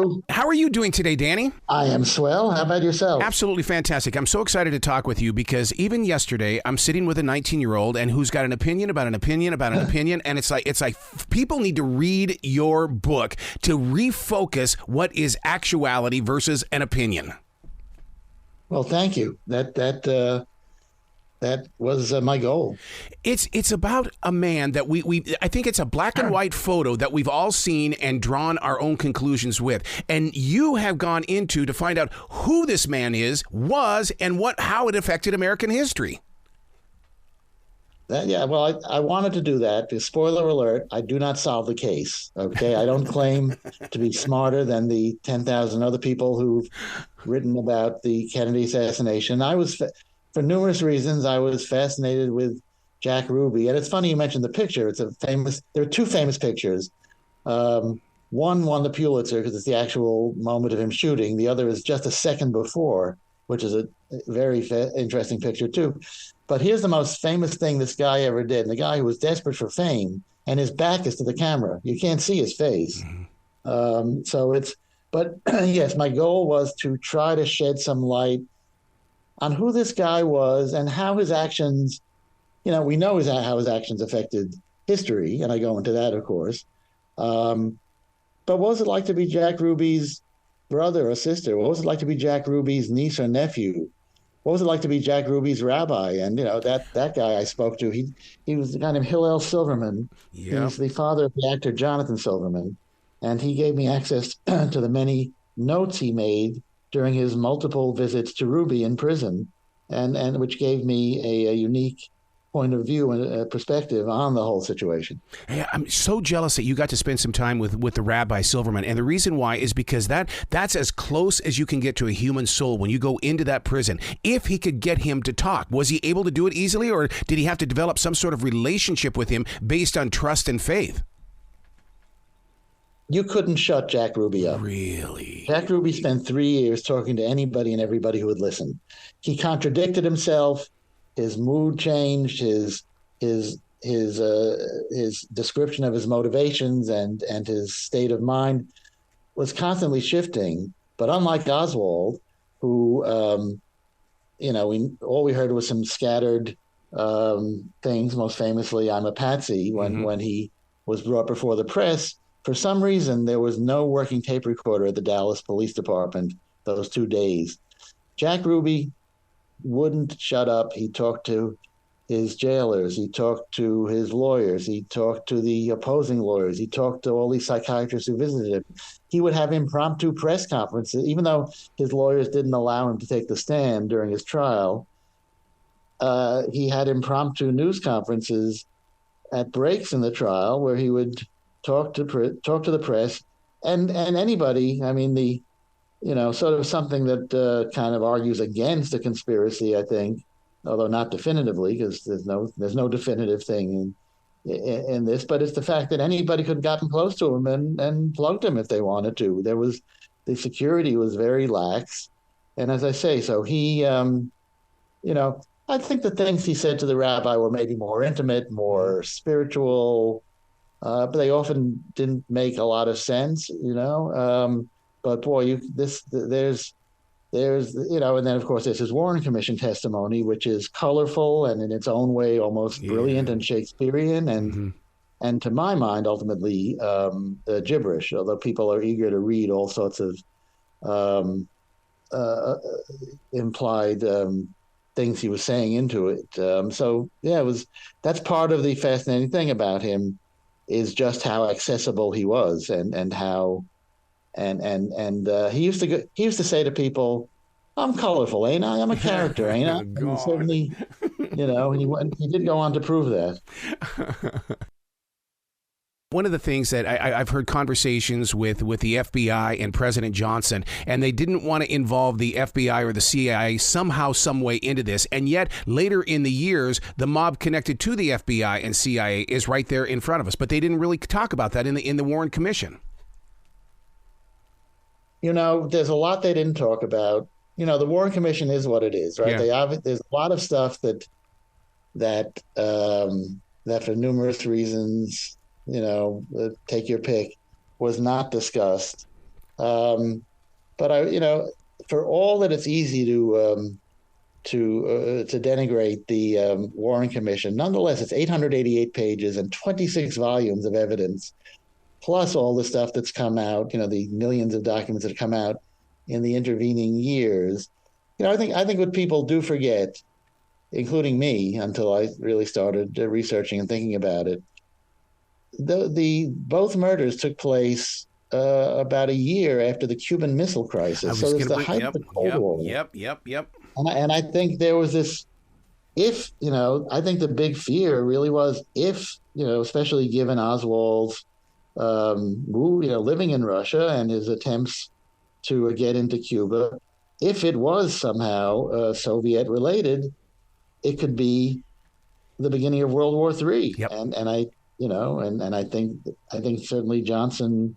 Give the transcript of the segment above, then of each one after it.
Hello. How are you doing today, Danny? I am swell. How about yourself? Absolutely fantastic. I'm so excited to talk with you because even yesterday I'm sitting with a 19-year-old and who's got an opinion about an opinion about an opinion, and it's like people need to read your book to refocus what is actuality versus an opinion. Well, thank you. That was my goal. It's about a man that we I think it's a black and white photo that we've all seen and drawn our own conclusions with. And you have gone into to find out who this man was, and how it affected American history. Well, I wanted to do that. Spoiler alert, I do not solve the case. Okay, I don't claim to be smarter than the 10,000 other people who've written about the Kennedy assassination. For numerous reasons, I was fascinated with Jack Ruby. And it's funny you mentioned the picture. There are two famous pictures. One won the Pulitzer because it's the actual moment of him shooting. The other is just a second before, which is a very interesting picture too. But here's the most famous thing this guy ever did. And the guy who was desperate for fame, and his back is to the camera. You can't see his face. But yes, my goal was to try to shed some light on who this guy was and how his actions, we know how his actions affected history, and I go into that, of course. But what was it like to be Jack Ruby's brother or sister? What was it like to be Jack Ruby's niece or nephew? What was it like to be Jack Ruby's rabbi? And, that guy I spoke to, he was the guy named Hillel Silverman. Yep. He's the father of the actor Jonathan Silverman. And he gave me access to the many notes he made during his multiple visits to Ruby in prison, and which gave me a unique point of view and a perspective on the whole situation. Yeah, I'm so jealous that you got to spend some time with the Rabbi Silverman. And the reason why is because that's as close as you can get to a human soul when you go into that prison. If he could get him to talk, was he able to do it easily, or did he have to develop some sort of relationship with him based on trust and faith? You couldn't shut Jack Ruby up. Really? Jack Ruby spent 3 years talking to anybody and everybody who would listen. He contradicted himself. His mood changed. His description of his motivations and his state of mind was constantly shifting. But unlike Oswald, who all we heard was some scattered things. Most famously, "I'm a patsy" when he was brought before the press. For some reason, there was no working tape recorder at the Dallas Police Department those 2 days. Jack Ruby wouldn't shut up. He talked to his jailers. He talked to his lawyers. He talked to the opposing lawyers. He talked to all these psychiatrists who visited him. He would have impromptu press conferences, even though his lawyers didn't allow him to take the stand during his trial. He had impromptu news conferences at breaks in the trial where he would talk to the press and anybody. I mean, sort of something that kind of argues against a conspiracy, I think, although not definitively, because there's no definitive thing in this. But it's the fact that anybody could have gotten close to him and plugged him if they wanted to. The security was very lax, and as I say, so he, I think the things he said to the rabbi were maybe more intimate, more spiritual. But they often didn't make a lot of sense, But boy, there's, and then of course there's his Warren Commission testimony, which is colorful and in its own way almost brilliant and Shakespearean, and to my mind ultimately gibberish. Although people are eager to read all sorts of implied things he was saying into it. That's part of the fascinating thing about him. Is just how accessible he was, and how, and he used to say to people, "I'm colorful, ain't I? I'm a character, ain't I?" And certainly, he did go on to prove that. One of the things that I've heard conversations with the FBI and President Johnson, and they didn't want to involve the FBI or the CIA somehow, some way into this. And yet later in the years, the mob connected to the FBI and CIA is right there in front of us. But they didn't really talk about that in the Warren Commission. There's a lot they didn't talk about. The Warren Commission is what it is, right? Yeah. There's a lot of stuff that for numerous reasons, take your pick, was not discussed. But for all that it's easy to denigrate the Warren Commission, nonetheless, it's 888 pages and 26 volumes of evidence, plus all the stuff that's come out. The millions of documents that have come out in the intervening years. I think what people do forget, including me, until I really started researching and thinking about it, the both murders took place about a year after the Cuban Missile Crisis. So it's the height of the Cold War. Yep. And I think there was this, I think the big fear really was especially given Oswald's, living in Russia and his attempts to get into Cuba, if it was somehow Soviet related, it could be the beginning of World War III. Yep. And I think certainly Johnson,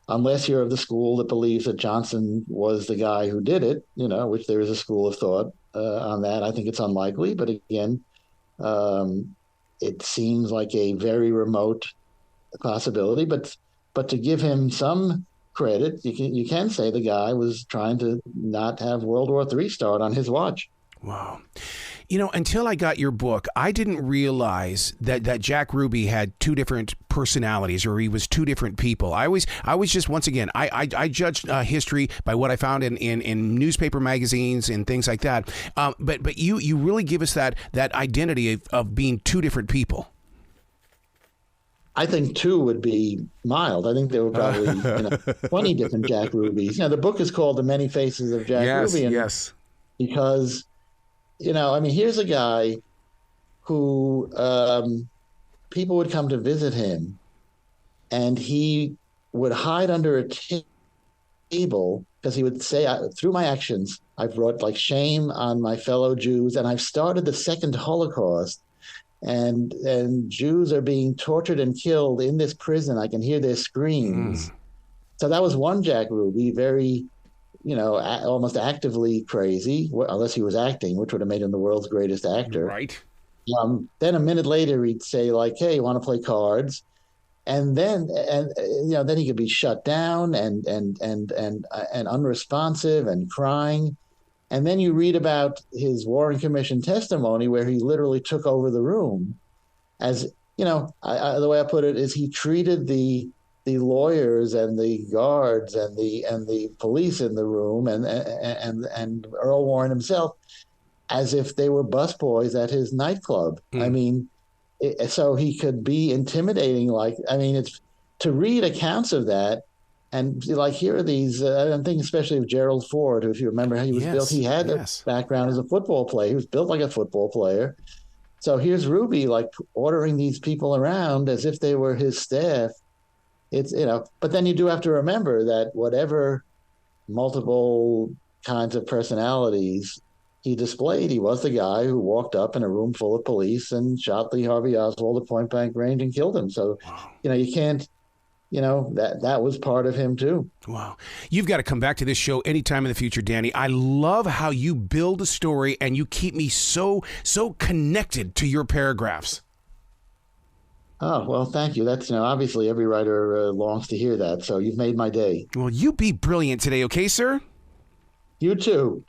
unless you're of the school that believes that Johnson was the guy who did it, which there is a school of thought on that. I think it's unlikely, but again, it seems like a very remote possibility. But to give him some credit, you can say the guy was trying to not have World War III start on his watch. Wow. Until I got your book, I didn't realize that Jack Ruby had two different personalities, or he was two different people. I was just, once again, I judged history by what I found in newspaper magazines and things like that. But you really give us that identity of being two different people. I think two would be mild. I think there were probably 20 different Jack Rubies. The book is called The Many Faces of Jack Ruby. Yes. Because here's a guy who people would come to visit him, and he would hide under a table because he would say, through my actions, I've brought shame on my fellow Jews, and I've started the second Holocaust, and Jews are being tortured and killed in this prison. I can hear their screams. So that was one Jack Ruby, very almost actively crazy, unless he was acting, which would have made him the world's greatest actor. Right. Then a minute later, he'd say hey, you want to play cards? And then he could be shut down and unresponsive and crying. And then you read about his Warren Commission testimony where he literally took over the room. As the way I put it is, he treated the lawyers and the guards and the police in the room and Earl Warren himself as if they were busboys at his nightclub. So he could be intimidating. It's to read accounts of that and here are these. I'm thinking especially of Gerald Ford, who, if you remember how he was built, he had a background as a football player. He was built like a football player. So here's Ruby ordering these people around as if they were his staff. It's, but then you do have to remember that whatever multiple kinds of personalities he displayed, he was the guy who walked up in a room full of police and shot Lee Harvey Oswald at point blank range and killed him. So, you can't, that was part of him too. Wow. You've got to come back to this show anytime in the future, Danny. I love how you build a story and you keep me so connected to your paragraphs. Oh, well, thank you. That's, obviously every writer longs to hear that. So you've made my day. Well, you be brilliant today, okay, sir? You too.